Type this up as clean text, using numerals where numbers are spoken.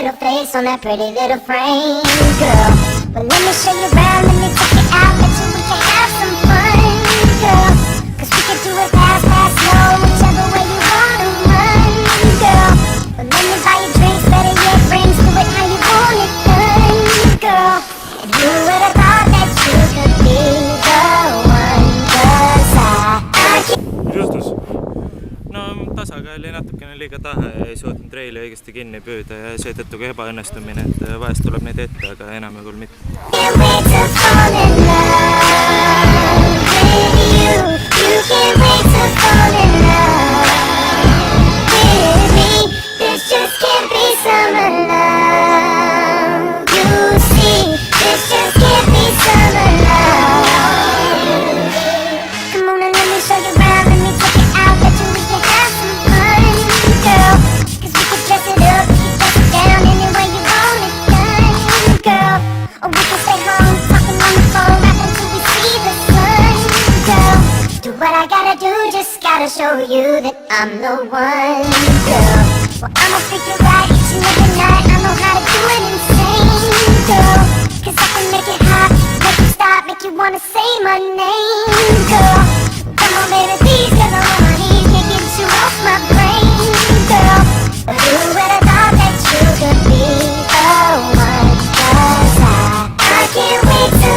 little face on that pretty little frame, girl. But let me show you around, let me take you out, bet you we can have some fun, girl. Cause we can do it fast, fast, slow, whichever way you wanna run, girl. But let me buy you drinks, better yet rings, do it how you want it done, girl. If you would've thought that you could be the one, cause I can't. ilustus. No tasakaal jäi natukene liiga taha ja ei suutnud reili õigesti kinni püüda ja seetõttu ka ebaõnnestumine, et vahest tuleb neid ette, aga enam küll mitte. Can't wait to fall in love with you. You can't wait to fall in love with me. This just can't be summer love. You see, this just can't be summer love. Come on and let me show you around, let me take it out, bet you we can have some fun, girl. Cause we can dress it up, we can dress it down, any way you want it done, girl. Or we can stay home, talking on the phone, right until we see the sun, girl. Do what I gotta do, just gotta show you that I'm the one, girl. Well, I'ma freak you right each and every night, I know how to do it insane, girl. Cause I can make it hot, make you stop, make you wanna say my name, girl. Come on baby, please, cause I'm on my knees, can't get you off my brain, girl. But who would've thought that you could be the one, cause I can't wait to